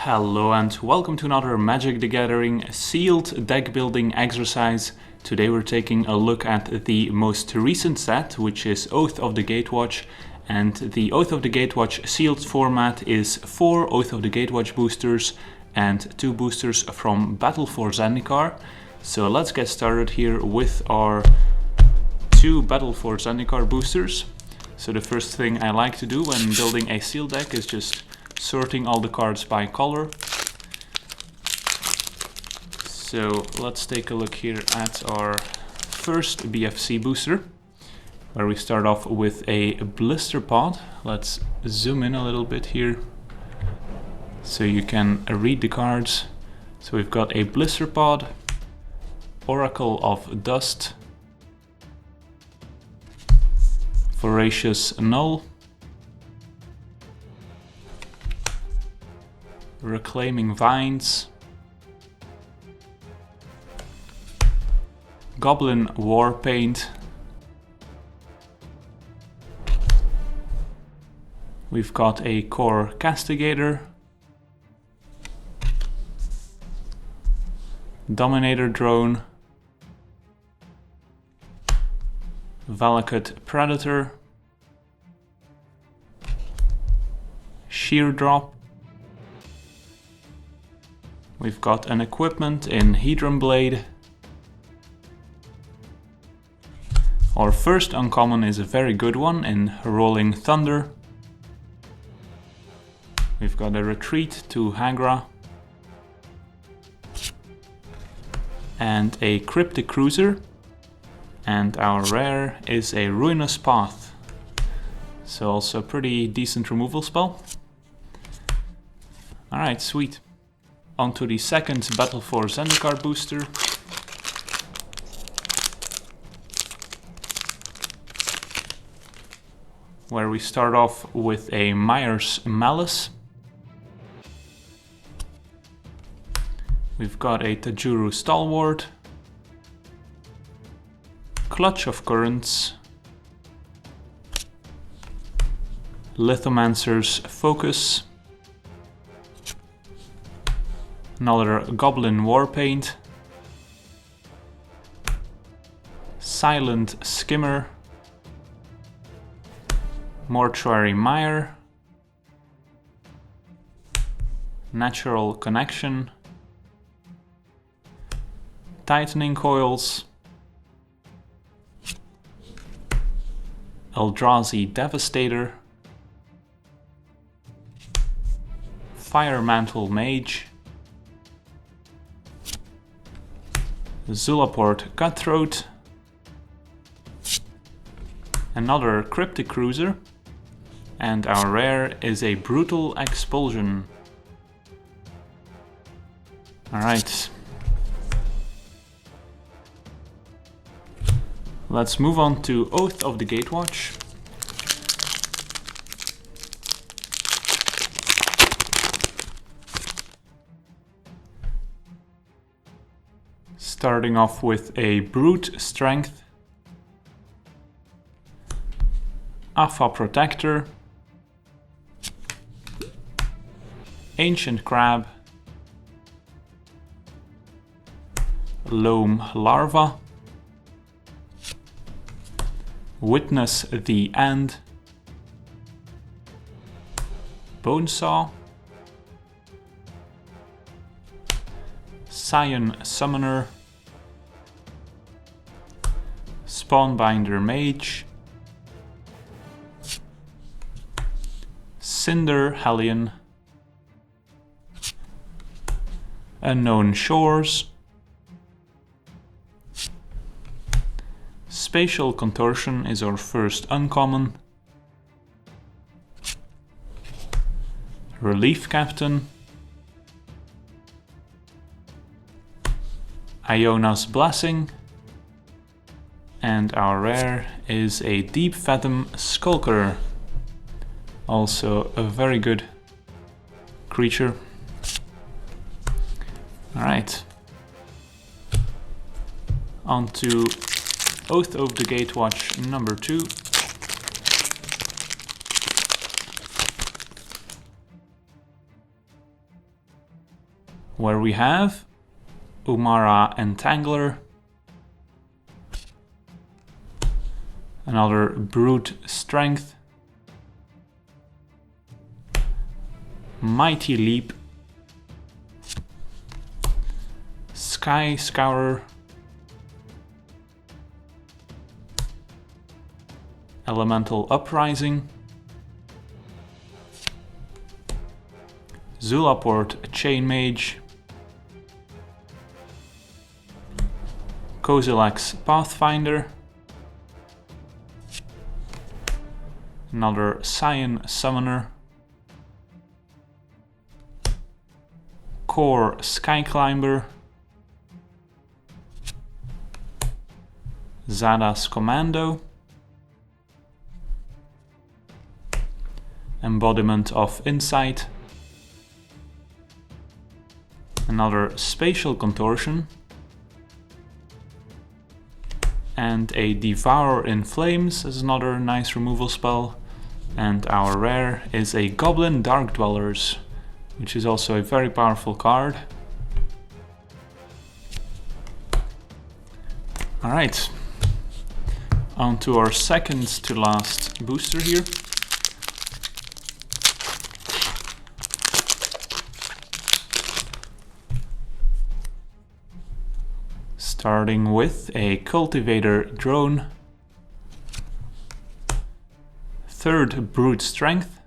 Hello and welcome to another Magic the Gathering sealed deck building exercise. Today we're taking a look at the most recent set, which is Oath of the Gatewatch. And the Oath of the Gatewatch sealed format is 4 Oath of the Gatewatch boosters and 2 boosters from Battle for Zendikar. So let's get started here with our 2 Battle for Zendikar boosters. So the first thing I like to do when building a sealed deck is just sorting all the cards by color. So let's take a look here at our first BFC booster, where we start off with a blister pod. Let's zoom in a little bit here so you can read the cards. So we've got a blister pod, Oracle of Dust, Voracious Null, Reclaiming Vines, Goblin Warpaint, we've got a Core Castigator, Dominator Drone, Valakut Predator, Sheer Drop, we've got an equipment in Hedron Blade. Our first uncommon is a very good one in Rolling Thunder. We've got a Retreat to Hagra and a Cryptic Cruiser, and our rare is a Ruinous Path, so also a pretty decent removal spell. Alright, sweet. On to the second Battle for Zendikar booster. Where we start off with a Myers Malice. We've got a Tajuru Stalwart, Clutch of Currents, Lithomancer's Focus, another Goblin Warpaint, Silent Skimmer, Mortuary Mire, Natural Connection, Tightening Coils, Eldrazi Devastator, Firemantle Mage, Zulaport Cutthroat, another Cryptic Cruiser, and our rare is a Brutal Expulsion. Alright. Let's move on to Oath of the Gatewatch. Starting off with a Brute Strength, Afa Protector, Ancient Crab, Loam Larva, Witness the End, Bonesaw, Scion Summoner, Spawnbinder Mage, Cinder Hellion, Unknown Shores, Spatial Contortion is our first uncommon, Relief Captain, Iona's Blessing, and our rare is a Deep Fathom Skulker, also a very good creature. Alright, on to Oath of the Gatewatch number 2. where we have Umara Entangler, another Brute Strength, Mighty Leap, Sky Scourer, Elemental Uprising, Zulaport Chain Mage, Kozilek's Pathfinder, another Scion Summoner, Core Skyclimber, Zada's Commando, Embodiment of Insight, another Spatial Contortion, and a Devour in Flames is another nice removal spell. And our rare is a Goblin Dark Dwellers, which is also a very powerful card. Alright, on to our second to last booster here. Starting with a Cultivator Drone, third Brute Strength,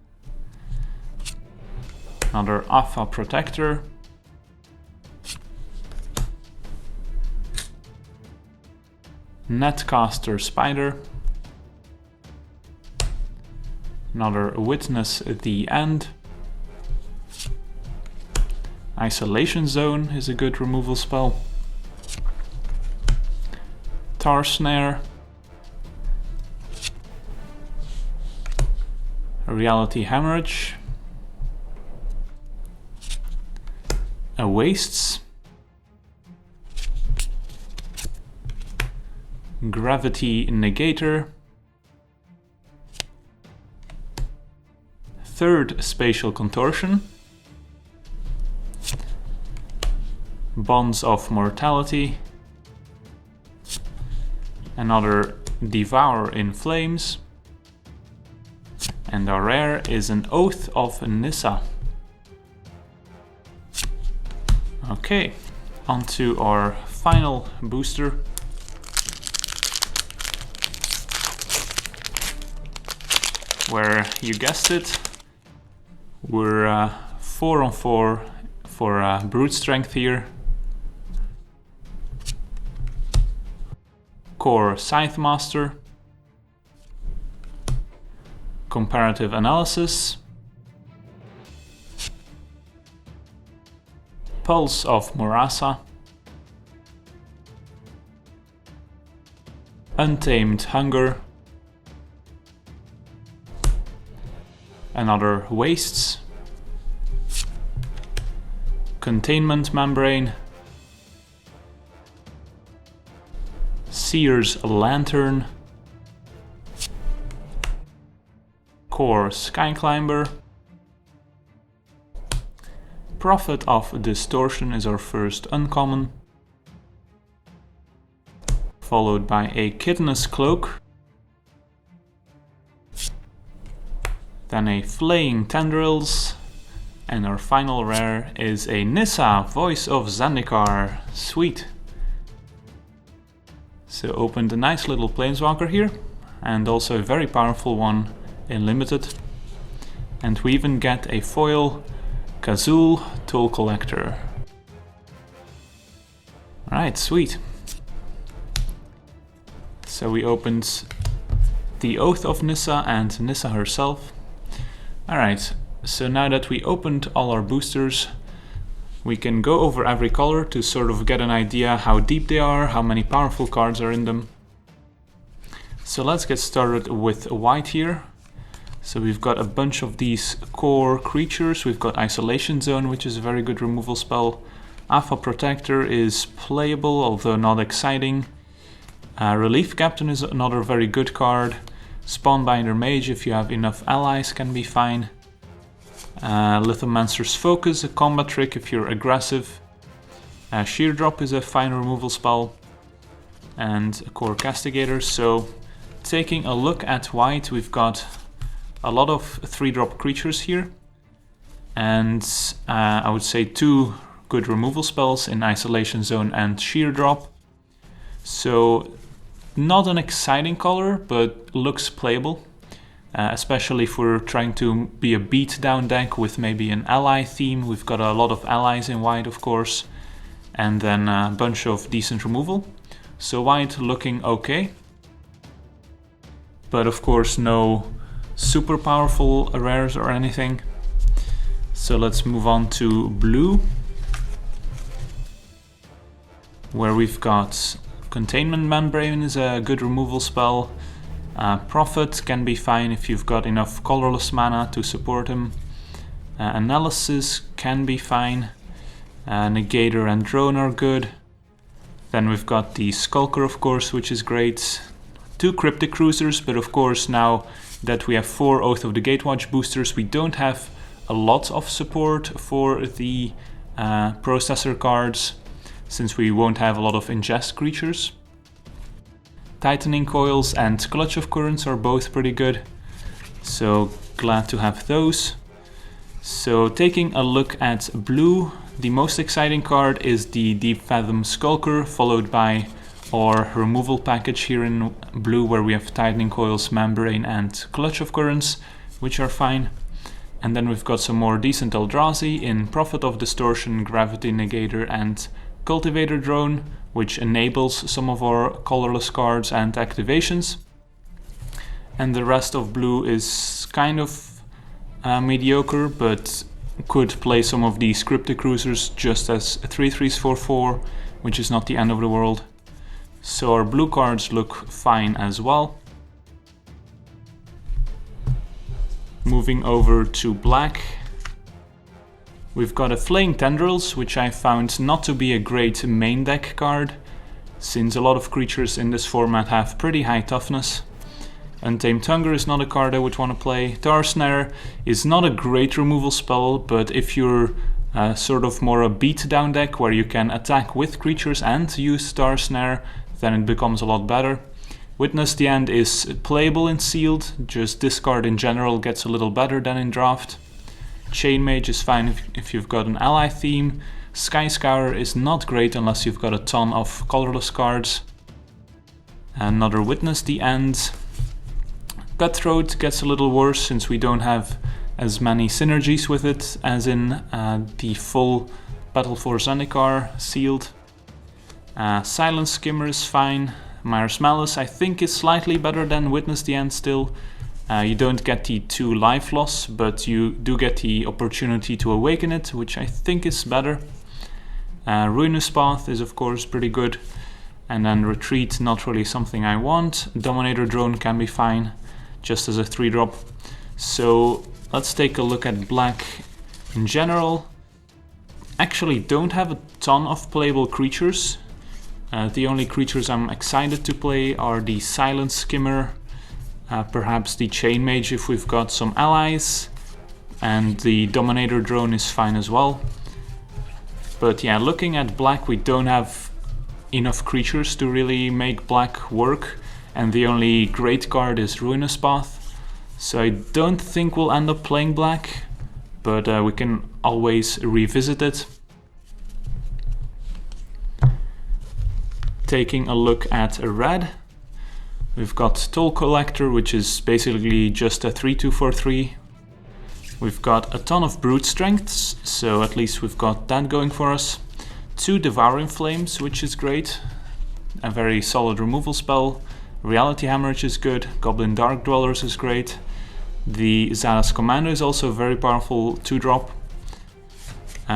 another Alpha Protector, Netcaster Spider, another Witness the End, Isolation Zone is a good removal spell, Tar Snare, Reality Hemorrhage, a Wastes, Gravity Negator, third Spatial Contortion, Bonds of Mortality, another Devour in Flames, and our rare is an Oath of Nissa. Okay, on to our final booster. Where, you guessed it, we're 4 on 4 for Brute Strength here. Core Scythe Master, Comparative Analysis, Pulse of Murasa, Untamed Hunger, another Wastes, Containment Membrane, Seer's Lantern, Core Skyclimber, Prophet of Distortion is our first uncommon, followed by a Chitinous Cloak, then a Flaying Tendrils, and our final rare is a Nissa, Voice of Zendikar. Sweet! So opened a nice little Planeswalker here, and also a very powerful one in Limited. And we even get a foil Kazul Toll Collector. Alright, sweet. So we opened the Oath of Nissa and Nissa herself. Alright, so now that we opened all our boosters, we can go over every color to sort of get an idea how deep they are, how many powerful cards are in them. So let's get started with white here. So we've got a bunch of these core creatures. We've got Isolation Zone, which is a very good removal spell. Alpha Protector is playable, although not exciting. Relief Captain is another very good card. Spawnbinder Mage, if you have enough allies, can be fine. Lithomancer's Focus, a combat trick if you're aggressive. Sheer Drop is a fine removal spell, and a Core Castigator. So taking a look at white, we've got a lot of 3-drop creatures here, and I would say 2 good removal spells in Isolation Zone and Sheer Drop. So not an exciting color, but looks playable, especially if we're trying to be a beatdown deck with maybe an ally theme. We've got a lot of allies in white, of course, and then a bunch of decent removal. So white looking okay, but of course no super powerful rares or anything. So let's move on to blue, where we've got Containment Membrane is a good removal spell. Prophet can be fine if you've got enough colorless mana to support him. Analysis can be fine. Negator and Drone are good. Then we've got the Skulker, of course, which is great. 2 Cryptic Cruisers, but of course now that we have 4 Oath of the Gatewatch boosters, we don't have a lot of support for the processor cards, since we won't have a lot of ingest creatures. Tightening Coils and Clutch of Currents are both pretty good, so glad to have those. So taking a look at blue, the most exciting card is the Deep Fathom Skulker, followed by our removal package here in blue, where we have Tightening Coils, Membrane and Clutch of Currents, which are fine. And then we've got some more decent Eldrazi in Prophet of Distortion, Gravity Negator and Cultivator Drone, which enables some of our colorless cards and activations. And the rest of blue is kind of mediocre, but could play some of these Cryptic Cruisers just as 3/3s for 4, which is not the end of the world. So our blue cards look fine as well. Moving over to black, we've got a Flaying Tendrils, which I found not to be a great main deck card, since a lot of creatures in this format have pretty high toughness. Untamed Hunger is not a card I would want to play. Tar Snare is not a great removal spell, but if you're sort of more a beatdown deck where you can attack with creatures and use Tar Snare, then it becomes a lot better. Witness the End is playable in Sealed, just discard in general gets a little better than in Draft. Chain Mage is fine if you've got an ally theme. Sky Scourer is not great unless you've got a ton of colorless cards. Another Witness the End. Cutthroat gets a little worse since we don't have as many synergies with it as in the full Battle for Zendikar Sealed. Silent Skimmer is fine. Myers Malice I think is slightly better than Witness the End still. You don't get the 2 life loss, but you do get the opportunity to awaken it, which I think is better. Ruinous Path is of course pretty good. And then Retreat, not really something I want. Dominator Drone can be fine, just as a 3-drop. So let's take a look at black in general. Actually don't have a ton of playable creatures. The only creatures I'm excited to play are the Silent Skimmer, perhaps the Chain Mage if we've got some allies, and the Dominator Drone is fine as well. But yeah, looking at black, we don't have enough creatures to really make black work, and the only great card is Ruinous Path. So I don't think we'll end up playing black, but we can always revisit it. Taking a look at red, we've got Toll Collector, which is basically just a 3/2 for 3. We've got a ton of Brute Strengths, so at least we've got that going for us. 2 Devouring Flames, which is great, a very solid removal spell. Reality Hemorrhage is good, Goblin Dark Dwellers is great. The Xala's Commando is also a very powerful 2-drop.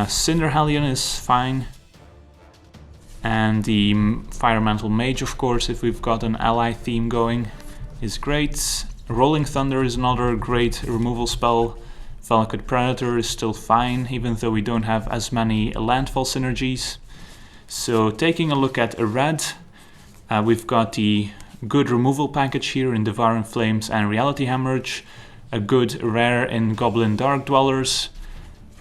Cinder Hellion is fine. And the Firemantle Mage, of course, if we've got an ally theme going, is great. Rolling Thunder is another great removal spell. Valakut Predator is still fine, even though we don't have as many landfall synergies. So taking a look at red, we've got the good removal package here in Devouring Flames and Reality Hemorrhage, a good rare in Goblin Dark Dwellers,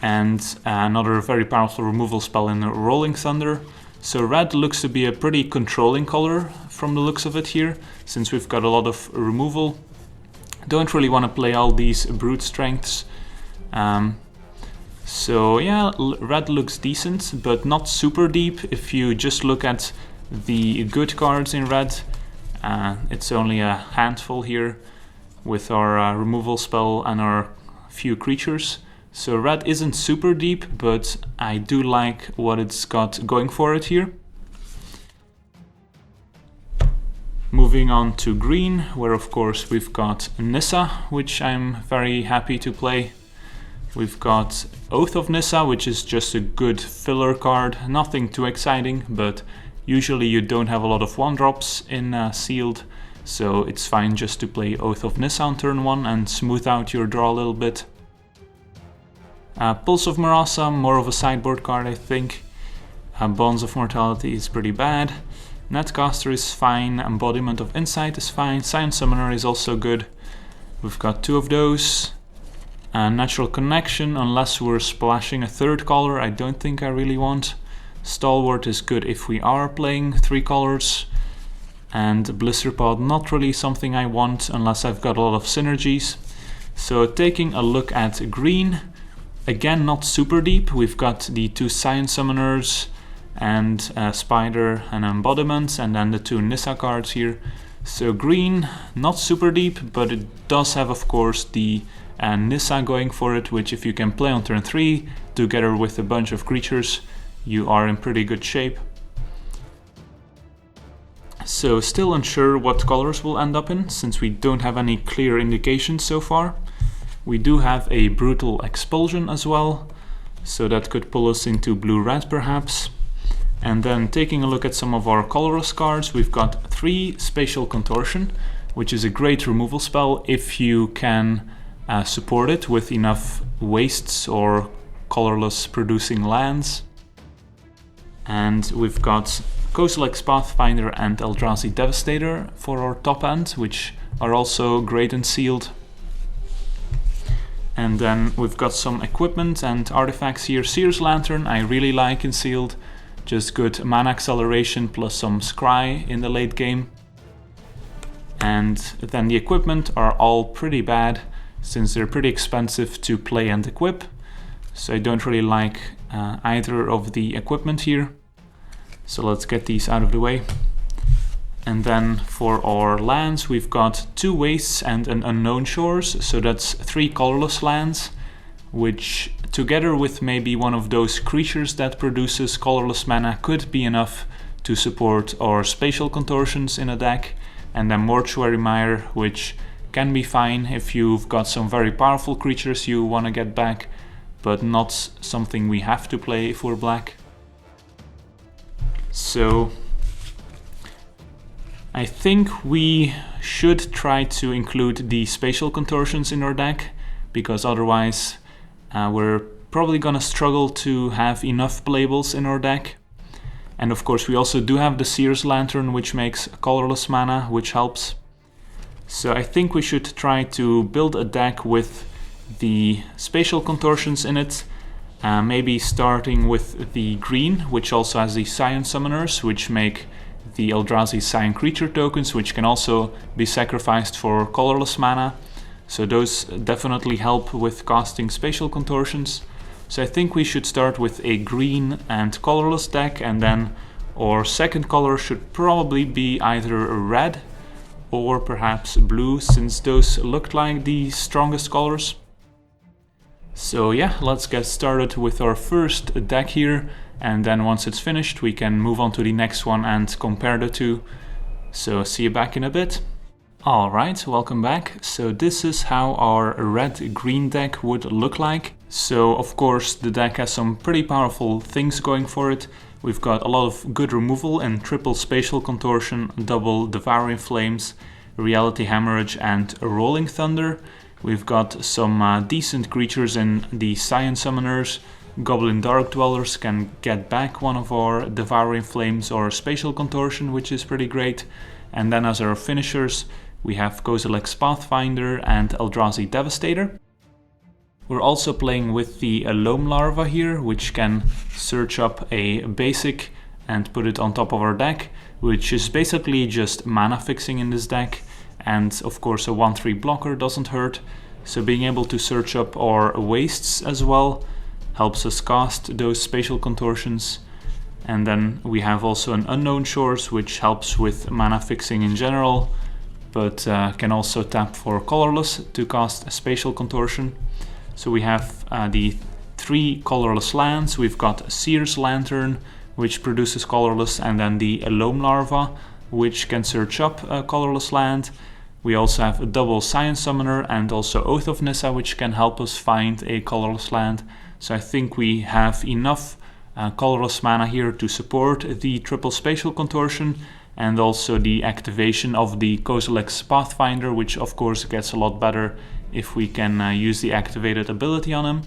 and another very powerful removal spell in the Rolling Thunder. So red looks to be a pretty controlling color from the looks of it here, since we've got a lot of removal. Don't really want to play all these brute strengths. So yeah, red looks decent, but not super deep. If you just look at the good cards in red, it's only a handful here with our removal spell and our few creatures. So red isn't super deep, but I do like what it's got going for it here. Moving on to green, where of course we've got Nissa, which I'm very happy to play. We've got Oath of Nissa, which is just a good filler card, nothing too exciting, but usually you don't have a lot of 1-drops in sealed, so it's fine just to play Oath of Nissa on turn 1 and smooth out your draw a little bit. Pulse of Marasa, more of a sideboard card I think. Bonds of Mortality is pretty bad. Netcaster is fine, Embodiment of Insight is fine, Science Summoner is also good. We've got 2 of those. Natural Connection, unless we're splashing a 3rd color, I don't think I really want. Stalwart is good if we are playing 3 colors. And Blister Pod, not really something I want unless I've got a lot of synergies. So taking a look at green, again not super deep. We've got the 2 Science Summoners and Spider and Embodiment, and then the 2 Nissa cards here. So green, not super deep, but it does have of course the Nissa going for it, which if you can play on turn 3 together with a bunch of creatures, you are in pretty good shape. So still unsure what colors we'll end up in, since we don't have any clear indications so far. We do have a Brutal Expulsion as well, so that could pull us into blue-red perhaps. And then taking a look at some of our colorless cards, we've got 3 Spatial Contortion, which is a great removal spell if you can support it with enough wastes or colorless producing lands. And we've got Kozilek's Pathfinder and Eldrazi Devastator for our top end, which are also great and sealed. And then we've got some equipment and artifacts here. Seer's Lantern I really like in sealed, just good mana acceleration plus some scry in the late game. And then the equipment are all pretty bad, since they're pretty expensive to play and equip. So I don't really like either of the equipment here. So let's get these out of the way. And then for our lands, we've got 2 Wastes and an Unknown Shores, so that's 3 colorless lands, which together with maybe one of those creatures that produces colorless mana could be enough to support our Spatial Contortions in a deck. And then Mortuary Mire, which can be fine if you've got some very powerful creatures you want to get back, but not something we have to play if we're black. So I think we should try to include the Spatial Contortions in our deck, because otherwise we're probably gonna struggle to have enough playables in our deck. And of course we also do have the Seer's Lantern, which makes colorless mana, which helps. So I think we should try to build a deck with the Spatial Contortions in it, maybe starting with the green, which also has the Science Summoners, which make the Eldrazi Scion creature tokens, which can also be sacrificed for colorless mana. So those definitely help with casting Spatial Contortions. So I think we should start with a green and colorless deck, and then our second color should probably be either red or perhaps blue, since those looked like the strongest colors. So yeah, let's get started with our first deck here, and then once it's finished we can move on to the next one and compare the two. So see you back in a bit. Alright, welcome back. So this is how our red-green deck would look like. So of course the deck has some pretty powerful things going for it. We've got a lot of good removal and triple Spatial Contortion, double Devouring Flames, Reality Hemorrhage and Rolling Thunder. We've got some decent creatures in the Scion Summoners. Goblin Dark Dwellers can get back one of our Devouring Flames or Spatial Contortion, which is pretty great. And then as our finishers, we have Kozilek's Pathfinder and Eldrazi Devastator. We're also playing with the Loam Larva here, which can search up a basic and put it on top of our deck, which is basically just mana fixing in this deck, and of course a 1/3 blocker doesn't hurt, so being able to search up our wastes as well helps us cast those spatial contortions. And then we have also an Unknown Shores, which helps with mana fixing in general, but can also tap for colorless to cast a spatial contortion. So we have the 3 colorless lands. We've got Seer's Lantern, which produces colorless, and then the Loam Larva, which can search up a colorless land. We also have a double Science Summoner and also Oath of Nissa, which can help us find a colorless land. So I think we have enough colorless mana here to support the triple spatial contortion and also the activation of the Kozilek's Pathfinder, which of course gets a lot better if we can use the activated ability on him.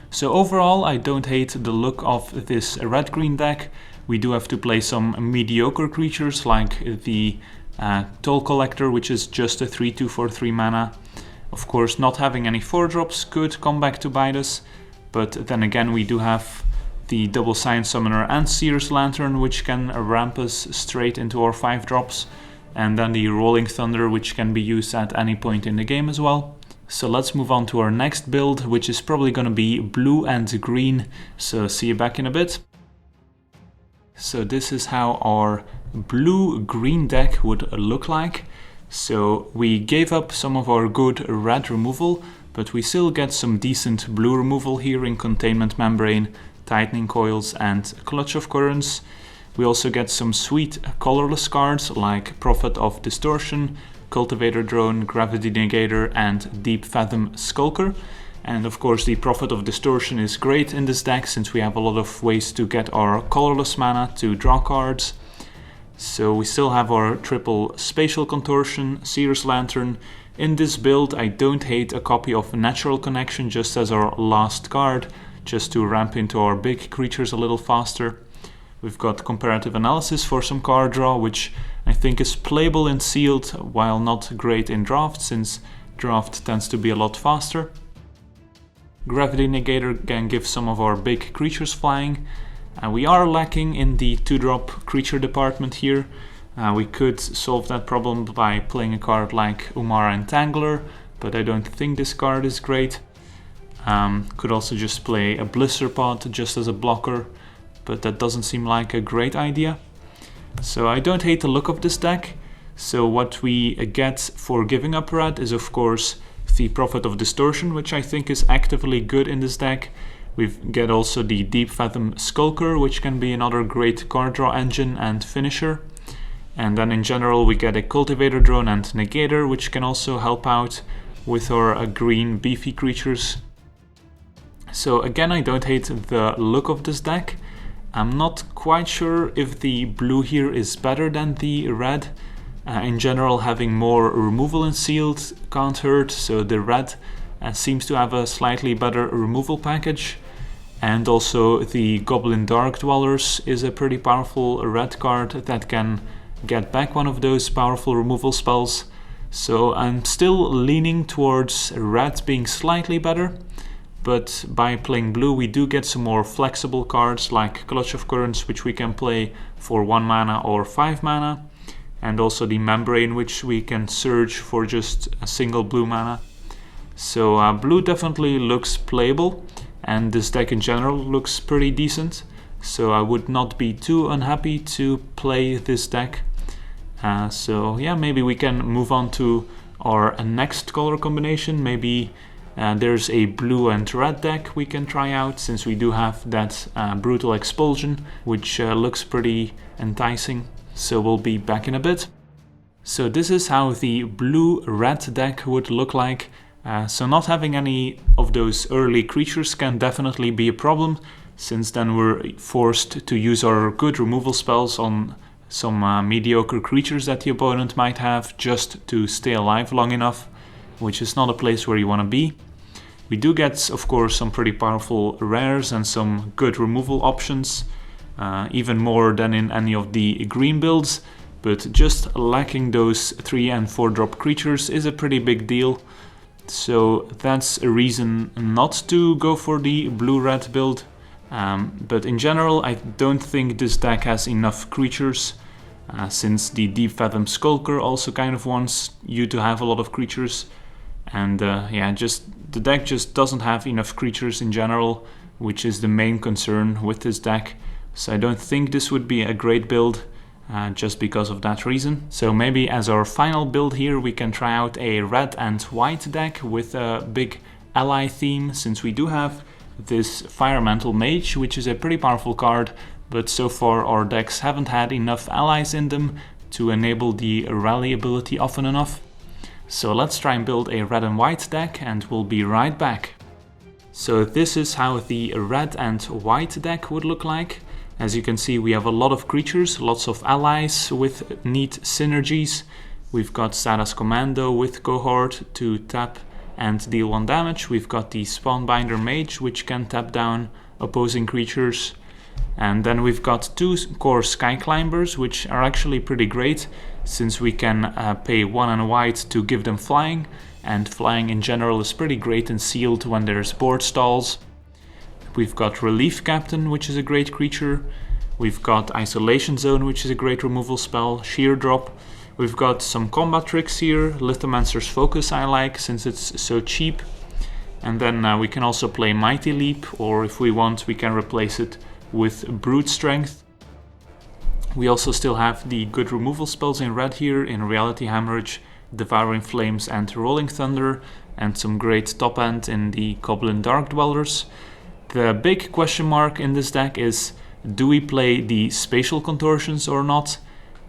So overall, I don't hate the look of this red-green deck. We do have to play some mediocre creatures like the Toll Collector, which is just a 3/2 for 3 mana. Of course, not having any 4-drops could come back to bite us, but then again we do have the double Science Summoner and Seer's Lantern, which can ramp us straight into our 5-drops, and then the Rolling Thunder, which can be used at any point in the game as well. So let's move on to our next build, which is probably going to be blue and green, so see you back in a bit. So this is how our blue-green deck would look like. So we gave up some of our good red removal, but we still get some decent blue removal here in Containment Membrane, Tightening Coils and Clutch of Currents. We also get some sweet colorless cards like Prophet of Distortion, Cultivator Drone, Gravity Negator and Deep Fathom Skulker. And of course the Prophet of Distortion is great in this deck since we have a lot of ways to get our colorless mana to draw cards. So we still have our triple Spatial Contortion, Seer's Lantern. In this build I don't hate a copy of Natural Connection just as our last card, just to ramp into our big creatures a little faster. We've got Comparative Analysis for some card draw, which I think is playable in Sealed, while not great in Draft, since Draft tends to be a lot faster. Gravity Negator can give some of our big creatures flying. We are lacking in the 2-drop creature department here. We could solve that problem by playing a card like Umara Entangler, but I don't think this card is great. Could also just play a Blister Pod just as a blocker, but that doesn't seem like a great idea. So I don't hate the look of this deck. So what we get for giving up red is of course the Prophet of Distortion, which I think is actively good in this deck. We get also the Deep Fathom Skulker, which can be another great card draw engine and finisher. And then in general we get a Cultivator Drone and Negator, which can also help out with our green beefy creatures. So again, I don't hate the look of this deck. I'm not quite sure if the blue here is better than the red. In general, having more removal in Sealed can't hurt, so the red seems to have a slightly better removal package. And also the Goblin Dark Dwellers is a pretty powerful red card that can get back one of those powerful removal spells. So I'm still leaning towards red being slightly better. But by playing blue we do get some more flexible cards like Clutch of Currents, which we can play for 1 mana or 5 mana. And also the Membrane, which we can search for just a single blue mana. So blue definitely looks playable, and this deck in general looks pretty decent. So I would not be too unhappy to play this deck. So yeah, maybe we can move on to our next color combination. Maybe there's a blue and red deck we can try out, since we do have that Brutal Expulsion, which looks pretty enticing. So we'll be back in a bit. So this is how the blue-red deck would look like. So not having any of those early creatures can definitely be a problem, since then we're forced to use our good removal spells on some mediocre creatures that the opponent might have just to stay alive long enough, which is not a place where you want to be. We do get, of course, some pretty powerful rares and some good removal options, even more than in any of the green builds, but just lacking those 3 and 4 drop creatures is a pretty big deal. So that's a reason not to go for the blue-red build. But in general, I don't think this deck has enough creatures, since the Deep Fathom Skulker also kind of wants you to have a lot of creatures. And yeah, the deck just doesn't have enough creatures in general, which is the main concern with this deck. So I don't think this would be a great build, just because of that reason. So maybe as our final build here, we can try out a red and white deck with a big ally theme, since we do have this Firemantle Mage, which is a pretty powerful card, but so far our decks haven't had enough allies in them to enable the rally ability often enough. So let's try and build a red and white deck, and we'll be right back. So this is how the red and white deck would look like. As you can see, we have a lot of creatures, lots of allies with neat synergies. We've got Zada's Commando with Cohort to tap and deal 1 damage. We've got the Spawnbinder Mage, which can tap down opposing creatures. And then we've got 2 core Sky Climbers, which are actually pretty great, since we can pay 1 and white to give them flying. And flying in general is pretty great in sealed when there's board stalls. We've got Relief Captain, which is a great creature. We've got Isolation Zone, which is a great removal spell. Sheer Drop. We've got some combat tricks here. Lithomancer's Focus I like, since it's so cheap. And then we can also play Mighty Leap, or if we want, we can replace it with Brute Strength. We also still have the good removal spells in red here, in Reality Hemorrhage, Devouring Flames and Rolling Thunder, and some great top end in the Goblin Dark Dwellers. The big question mark in this deck is, do we play the Spatial Contortions or not?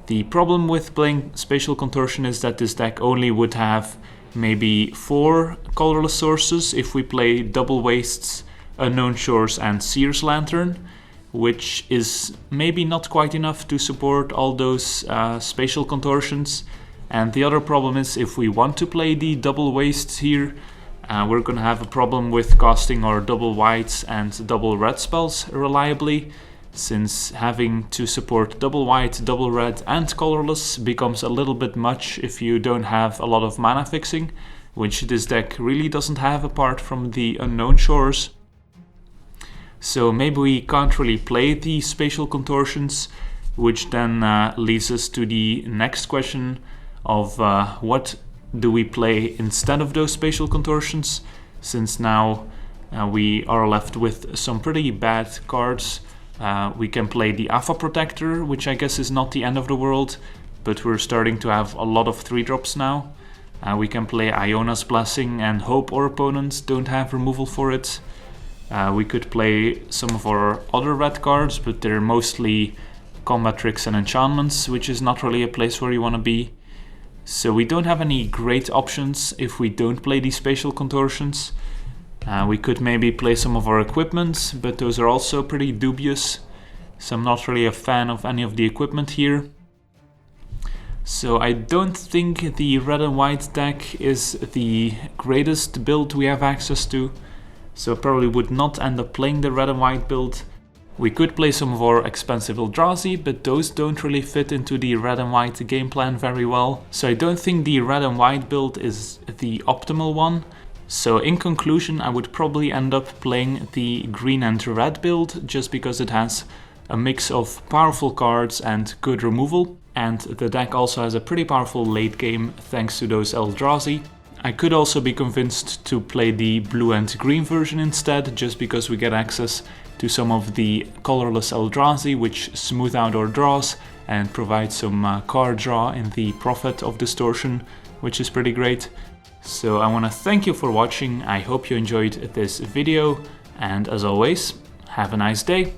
The problem with playing Spatial Contortion is that this deck only would have maybe 4 colorless sources if we play Double Wastes, Unknown Shores and Seer's Lantern, which is maybe not quite enough to support all those Spatial Contortions. And the other problem is, if we want to play the Double Wastes here, we're gonna have a problem with casting our double whites and double red spells reliably, since having to support double white, double red and colorless becomes a little bit much if you don't have a lot of mana fixing, which this deck really doesn't have apart from the Unknown Shores. So maybe we can't really play the Spatial Contortions, which then leads us to the next question of what do we play instead of those Spatial Contortions, since now we are left with some pretty bad cards. We can play the Alpha Protector, which I guess is not the end of the world, but we're starting to have a lot of 3-drops now. We can play Iona's Blessing and hope our opponents don't have removal for it. We could play some of our other red cards, but they're mostly combat tricks and enchantments, which is not really a place where you want to be. So we don't have any great options if we don't play these Spatial Contortions. We could maybe play some of our equipment, but those are also pretty dubious. So I'm not really a fan of any of the equipment here. So I don't think the red and white deck is the greatest build we have access to. So I probably would not end up playing the red and white build. We could play some of our expensive Eldrazi, but those don't really fit into the red and white game plan very well. So I don't think the red and white build is the optimal one. So in conclusion, I would probably end up playing the green and red build, just because it has a mix of powerful cards and good removal. And the deck also has a pretty powerful late game thanks to those Eldrazi. I could also be convinced to play the blue and green version instead, just because we get access to some of the colorless Eldrazi, which smooth out our draws and provide some card draw in the Prophet of Distortion, which is pretty great. So I want to thank you for watching. I hope you enjoyed this video, and as always, have a nice day.